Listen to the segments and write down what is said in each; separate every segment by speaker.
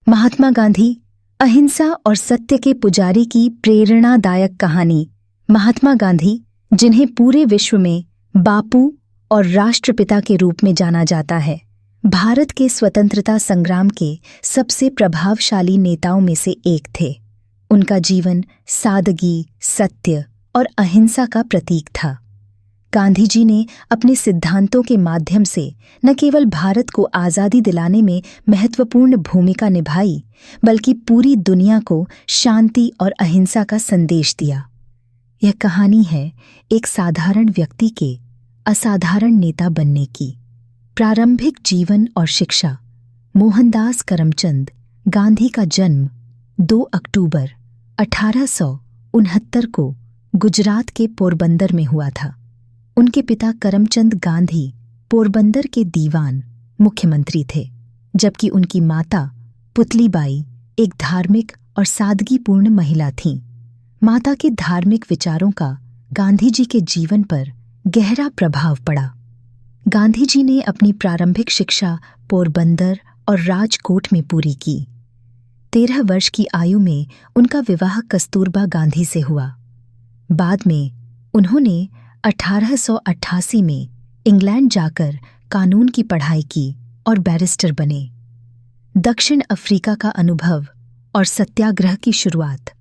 Speaker 1: महात्मा गांधी अहिंसा और सत्य के पुजारी की प्रेरणादायक कहानी। महात्मा गांधी, जिन्हें पूरे विश्व में बापू और राष्ट्रपिता के रूप में जाना जाता है, भारत के स्वतंत्रता संग्राम के सबसे प्रभावशाली नेताओं में से एक थे। उनका जीवन सादगी, सत्य और अहिंसा का प्रतीक था। गांधी जी ने अपने सिद्धांतों के माध्यम से न केवल भारत को आज़ादी दिलाने में महत्वपूर्ण भूमिका निभाई, बल्कि पूरी दुनिया को शांति और अहिंसा का संदेश दिया। यह कहानी है एक साधारण व्यक्ति के असाधारण नेता बनने की। प्रारंभिक जीवन और शिक्षा। मोहनदास करमचंद गांधी का जन्म 2 अक्टूबर 1869 को गुजरात के पोरबंदर में हुआ था। उनके पिता करमचंद गांधी पोरबंदर के दीवान मुख्यमंत्री थे, जबकि उनकी माता पुतलीबाई एक धार्मिक और सादगीपूर्ण महिला थीं। माता के धार्मिक विचारों का गांधी जी के जीवन पर गहरा प्रभाव पड़ा। गांधी जी ने अपनी प्रारंभिक शिक्षा पोरबंदर और राजकोट में पूरी की। 13 वर्ष की आयु में उनका विवाह कस्तूरबा गांधी से हुआ। बाद में उन्होंने 1888 में इंग्लैंड जाकर कानून की पढ़ाई की और बैरिस्टर बने। दक्षिण अफ्रीका का अनुभव और सत्याग्रह की शुरुआत।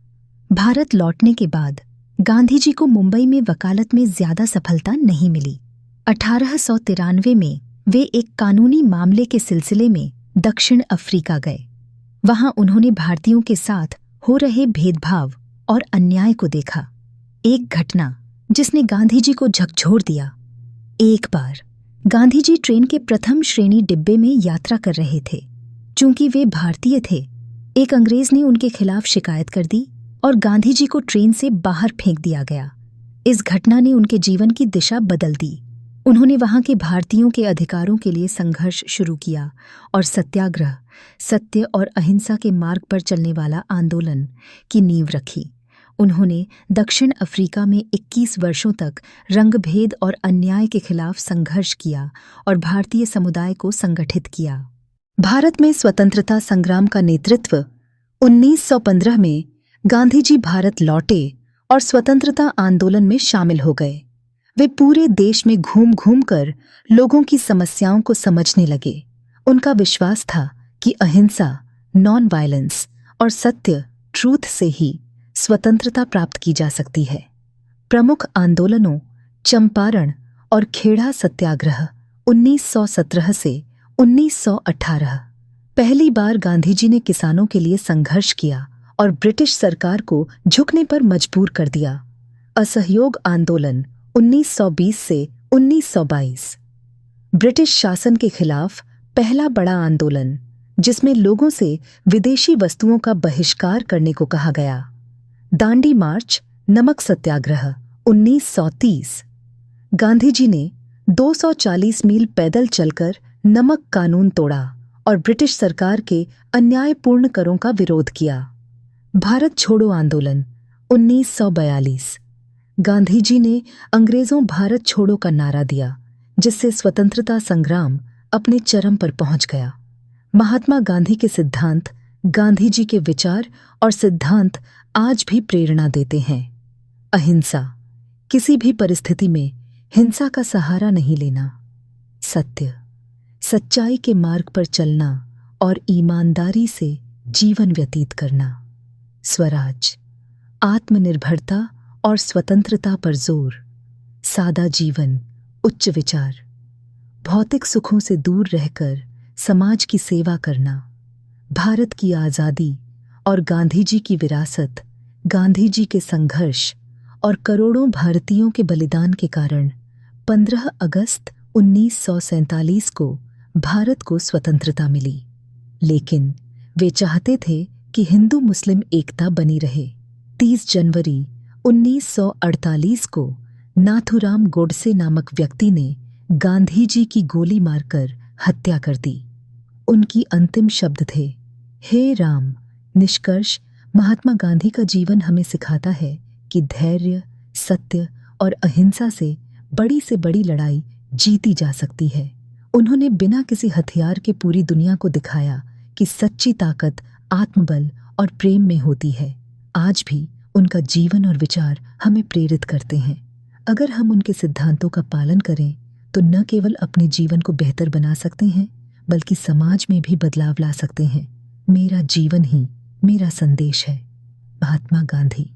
Speaker 1: भारत लौटने के बाद गांधी जी को मुंबई में वकालत में ज्यादा सफलता नहीं मिली। 1893 में वे एक कानूनी मामले के सिलसिले में दक्षिण अफ्रीका गए। वहां उन्होंने भारतीयों के साथ हो रहे भेदभाव और अन्याय को देखा। एक घटना जिसने गांधी जी को झकझोर दिया। एक बार गांधी जी ट्रेन के प्रथम श्रेणी डिब्बे में यात्रा कर रहे थे। चूंकि वे भारतीय थे, एक अंग्रेज ने उनके खिलाफ शिकायत कर दी और गांधी जी को ट्रेन से बाहर फेंक दिया गया। इस घटना ने उनके जीवन की दिशा बदल दी। उन्होंने वहां के भारतीयों के अधिकारों के लिए संघर्ष शुरू किया और सत्याग्रह, सत्य और अहिंसा के मार्ग पर चलने वाला आंदोलन की नींव रखी। उन्होंने दक्षिण अफ्रीका में 21 वर्षों तक रंगभेद और अन्याय के खिलाफ संघर्ष किया और भारतीय समुदाय को संगठित किया। भारत में स्वतंत्रता संग्राम का नेतृत्व 1915 में गांधी जी भारत लौटे और स्वतंत्रता आंदोलन में शामिल हो गए। वे पूरे देश में घूम घूम कर लोगों की समस्याओं को समझने लगे। उनका विश्वास था कि अहिंसा, नॉन वायलेंस और सत्य, ट्रूथ से ही स्वतंत्रता प्राप्त की जा सकती है। प्रमुख आंदोलनों चंपारण और खेड़ा सत्याग्रह 1917 से 1918। पहली बार गांधी जी ने किसानों के लिए संघर्ष किया और ब्रिटिश सरकार को झुकने पर मजबूर कर दिया। असहयोग आंदोलन 1920 से 1922। ब्रिटिश शासन के खिलाफ पहला बड़ा आंदोलन, जिसमें लोगों से विदेशी वस्तुओं का बहिष्कार करने को कहा गया। दांडी मार्च, नमक सत्याग्रह 1930। गांधी जी ने 240 मील पैदल चलकर नमक कानून तोड़ा और ब्रिटिश सरकार के अन्यायपूर्ण करों का विरोध किया। भारत छोड़ो आंदोलन 1942। गांधी जी ने अंग्रेजों भारत छोड़ो का नारा दिया, जिससे स्वतंत्रता संग्राम अपने चरम पर पहुंच गया। महात्मा गांधी के सिद्धांत, गांधी जी के विचार और सिद्धांत आज भी प्रेरणा देते हैं। अहिंसा, किसी भी परिस्थिति में हिंसा का सहारा नहीं लेना। सत्य, सच्चाई के मार्ग पर चलना और ईमानदारी से जीवन व्यतीत करना। स्वराज, आत्मनिर्भरता और स्वतंत्रता पर जोर। सादा जीवन, उच्च विचार। भौतिक सुखों से दूर रहकर समाज की सेवा करना। भारत की आज़ादी और गांधी जी की विरासत, गांधी जी के संघर्ष और करोड़ों भारतीयों के बलिदान के कारण 15 अगस्त 1947 को भारत को स्वतंत्रता मिली। लेकिन वे चाहते थे कि हिंदू मुस्लिम एकता बनी रहे। 30 जनवरी 1948 को नाथूराम गोडसे नामक व्यक्ति ने गांधी जी की गोली मारकर हत्या कर दी। उनकी अंतिम शब्द थे, हे राम। निष्कर्ष, महात्मा गांधी का जीवन हमें सिखाता है कि धैर्य, सत्य और अहिंसा से बड़ी लड़ाई जीती जा सकती है। उन्होंने बिना किसी हथियार के पूरी दुनिया को दिखाया कि सच्ची ताकत आत्मबल और प्रेम में होती है। आज भी उनका जीवन और विचार हमें प्रेरित करते हैं। अगर हम उनके सिद्धांतों का पालन करें तो न केवल अपने जीवन को बेहतर बना सकते हैं बल्कि समाज में भी बदलाव ला सकते हैं। मेरा जीवन ही मेरा संदेश है। महात्मा गांधी।